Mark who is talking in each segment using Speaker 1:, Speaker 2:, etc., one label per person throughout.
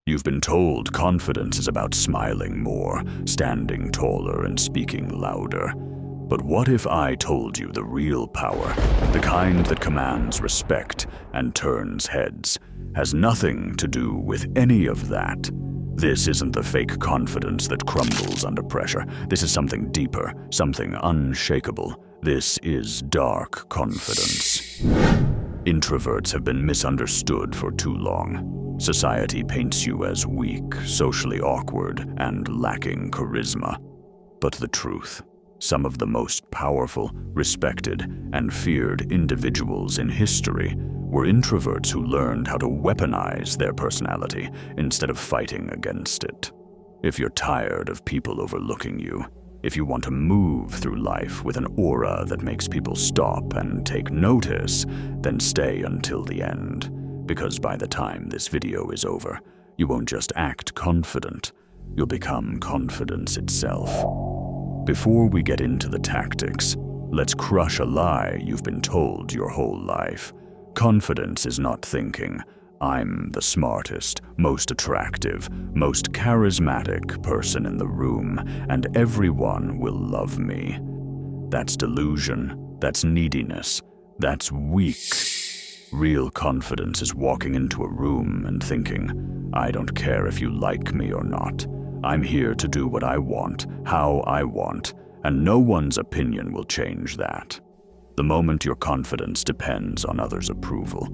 Speaker 1: You've been told confidence is about smiling more, standing taller, and speaking louder. But what if I told you the real power, the kind that commands respect and turns heads, has nothing to do with any of that? This isn't the fake confidence that crumbles under pressure. This is something deeper, something unshakable. This is dark confidence. Introverts have been misunderstood for too long. Society paints you as weak, socially awkward, and lacking charisma. But the truth, some of the most powerful, respected, and feared individuals in history were introverts who learned how to weaponize their personality instead of fighting against it. If you're tired of people overlooking you, if you want to move through life with an aura that makes people stop and take notice, then stay until the end. Because by the time this video is over, you won't just act confident, you'll become confidence itself. Before we get into the tactics, let's crush a lie you've been told your whole life. Confidence is not thinking, I'm the smartest, most attractive, most charismatic person in the room, and everyone will love me. That's delusion, that's neediness, that's weak. Real confidence is walking into a room and thinking, I don't care if you like me or not. I'm here to do what I want, how I want, and no one's opinion will change that. The moment your confidence depends on others' approval,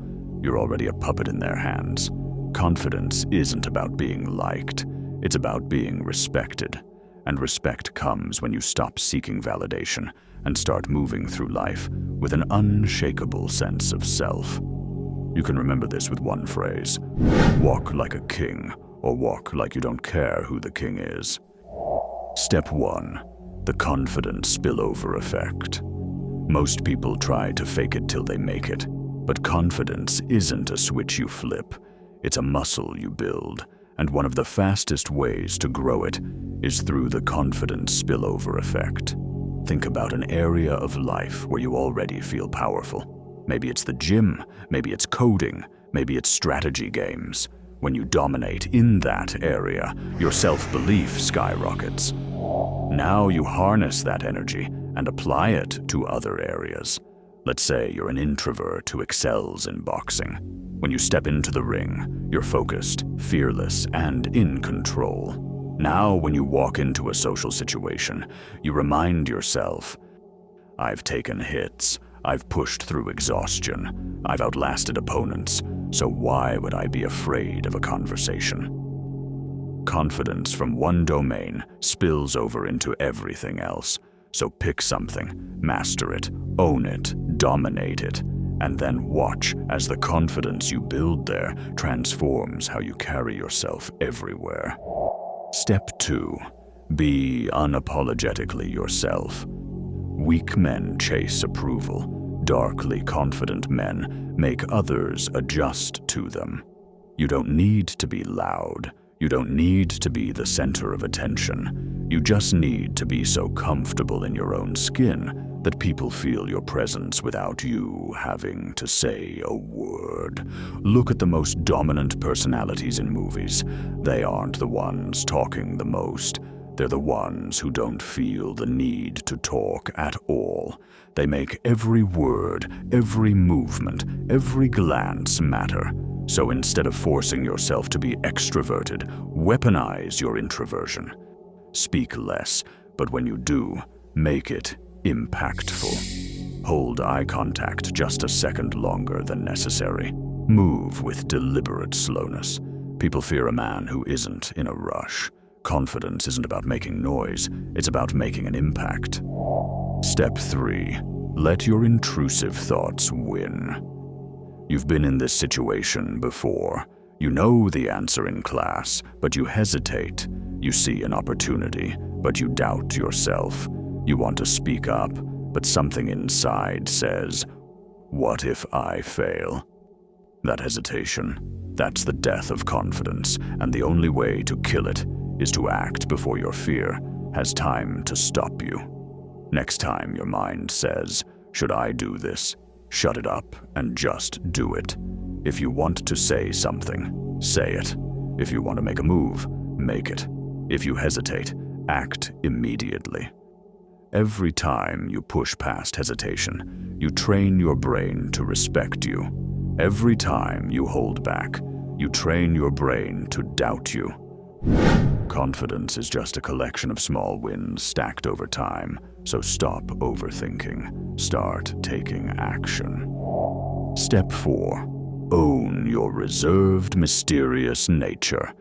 Speaker 1: you're already a puppet in their hands. Confidence isn't about being liked, it's about being respected. And respect comes when you stop seeking validation and start moving through life with an unshakable sense of self. You can remember this with one phrase: walk like a king, or walk like you don't care who the king is. Step 1. The confident spillover effect. Most people try to fake it till they make it, but confidence isn't a switch you flip. It's a muscle you build, and one of the fastest ways to grow it is through the confident spillover effect. Think about an area of life where you already feel powerful. Maybe it's the gym, maybe it's coding, maybe it's strategy games. When you dominate in that area, your self-belief skyrockets. Now you harness that energy and apply it to other areas. Let's say you're an introvert who excels in boxing. When you step into the ring, you're focused, fearless, and in control. Now, when you walk into a social situation, you remind yourself, I've taken hits, I've pushed through exhaustion, I've outlasted opponents, so why would I be afraid of a conversation? Confidence from one domain spills over into everything else. So pick something, master it, own it, dominate it, and then watch as the confidence you build there transforms how you carry yourself everywhere. Step 2. Be unapologetically yourself. Weak men chase approval. Darkly confident men make others adjust to them. You don't need to be loud. You don't need to be the center of attention. You just need to be so comfortable in your own skin that people feel your presence without you having to say a word. Look at the most dominant personalities in movies. They aren't the ones talking the most. They're the ones who don't feel the need to talk at all. They make every word, every movement, every glance matter. So instead of forcing yourself to be extroverted, weaponize your introversion. Speak less, but when you do, make it impactful. Hold eye contact just a second longer than necessary. Move with deliberate slowness. People fear a man who isn't in a rush. Confidence isn't about making noise, it's about making an impact. Step 3. Let your intrusive thoughts win. You've been in this situation before. You know the answer in class, but you hesitate. You see an opportunity, but you doubt yourself. You want to speak up, but something inside says, what if I fail? That hesitation, that's the death of confidence, and the only way to kill it is to act before your fear has time to stop you. Next time your mind says, should I do this? Shut it up and just do it. If you want to say something, say it. If you want to make a move, make it. If you hesitate, act immediately. Every time you push past hesitation, you train your brain to respect you. Every time you hold back, you train your brain to doubt you. Confidence is just a collection of small wins stacked over time, so stop overthinking. Start taking action. Step 4. Own your reserved, mysterious nature.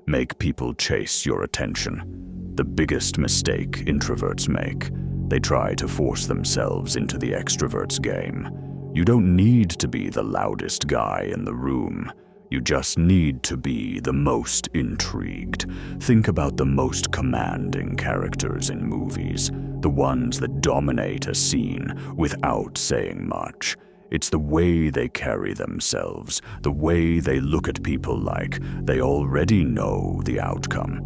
Speaker 1: Make people chase your attention. The biggest mistake introverts make. They try to force themselves into the extrovert's game. You don't need to be the loudest guy in the room. You just need to be the most intrigued. Think about the most commanding characters in movies, the ones that dominate a scene without saying much. It's the way they carry themselves, the way they look at people like they already know the outcome.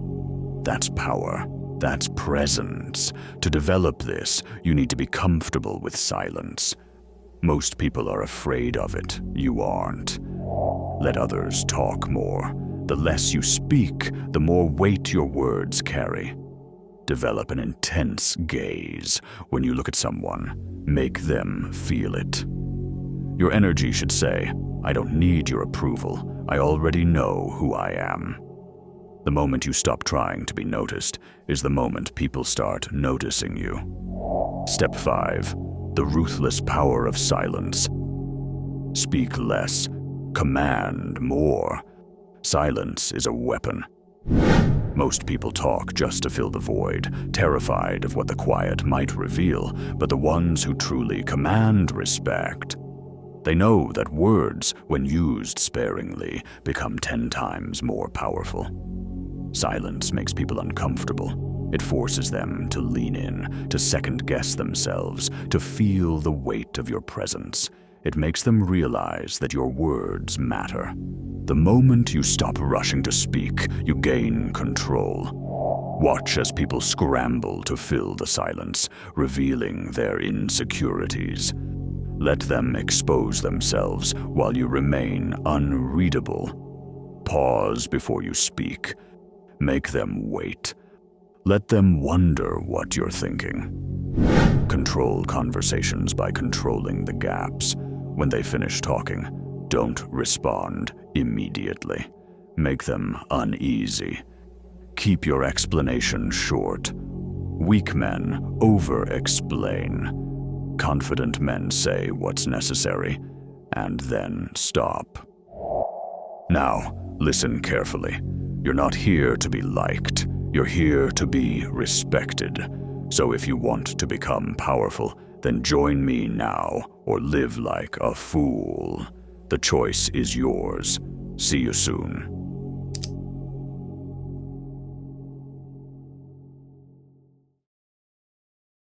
Speaker 1: That's power. That's presence. To develop this, you need to be comfortable with silence. Most people are afraid of it. You aren't. Let others talk more. The less you speak, the more weight your words carry. Develop an intense gaze. When you look at someone, make them feel it. Your energy should say, I don't need your approval. I already know who I am. The moment you stop trying to be noticed is the moment people start noticing you. Step 5. The ruthless power of silence. Speak less. Command more. Silence is a weapon. Most people talk just to fill the void, terrified of what the quiet might reveal, but the ones who truly command respect, they know that words, when used sparingly, become 10 times more powerful. Silence makes people uncomfortable. It forces them to lean in, to second-guess themselves, to feel the weight of your presence. It makes them realize that your words matter. The moment you stop rushing to speak, you gain control. Watch as people scramble to fill the silence, revealing their insecurities. Let them expose themselves while you remain unreadable. Pause before you speak. Make them wait. Let them wonder what you're thinking. Control conversations by controlling the gaps. When they finish talking, don't respond immediately. Make them uneasy. Keep your explanation short. Weak men over-explain. Confident men say what's necessary, and then stop. Now, listen carefully. You're not here to be liked. You're here to be respected. So if you want to become powerful, then join me now or live like a fool. The choice is yours. See you soon.